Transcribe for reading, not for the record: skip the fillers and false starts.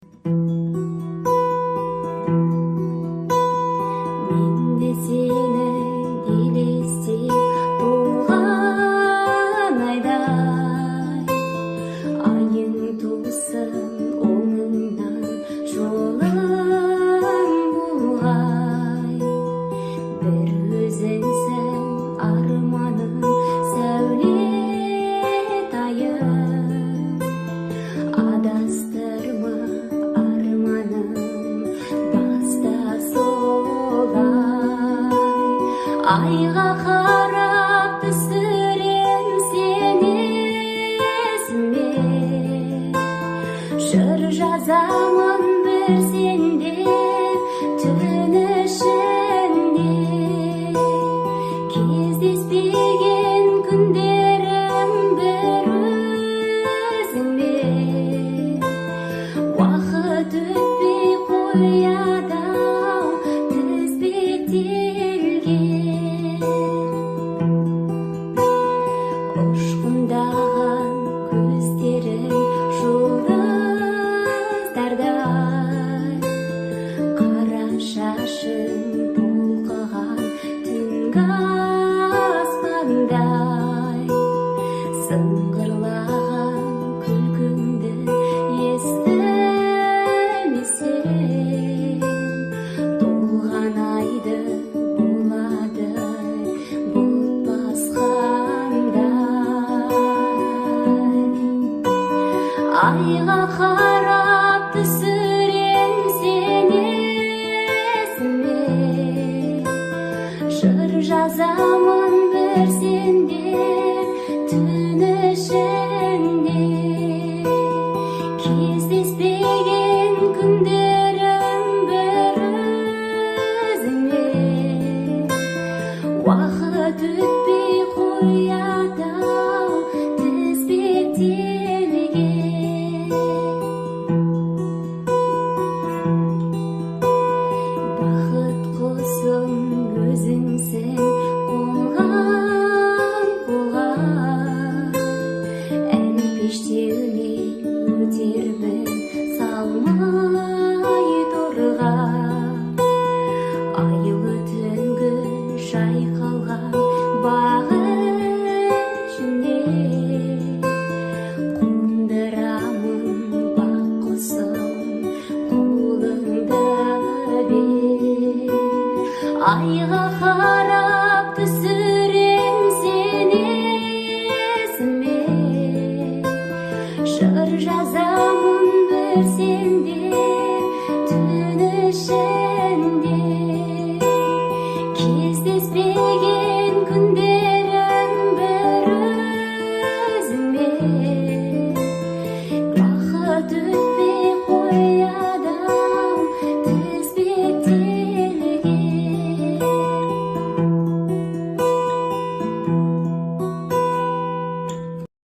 Менде сені елестеп туған айдай, айың тусын оңыңнан жолың бұлғай. Бір өзіңсің арманым, сәулет айым, адастырма арманым, баста солай. Айға қарап түсірем сені есіме, жыр жазамын бір сенде түн ішінде. Кездеспеген күндерім бір өзіңмен, уақыт өтпей қояды-ау тізбектелген. Ұшқындаған көздерің жұлдыздардай, қара шашың толқыған түнгі аспандай. Сыңғырлаған күлкіңді естімесем, толған айды болады бұлт басқандай. Айға қарап түсірем сені есіме, жыр жазамын бір сенде түн ішінде. Кездеспеген күндерім бір өзіңмен, уақыт өтпей қояды-ау тізбектелген. Бақыт құсым өзіңсің қолға, әлпештеумен өтермін салмай торға. Айлы түнгі жайқалған бақ ішінде, қондырамын бақ құсым қолыңды бер. Айға қарап түсірем сені есіме, жыр жазамын бір сенде түн ішінде. Кездеспеген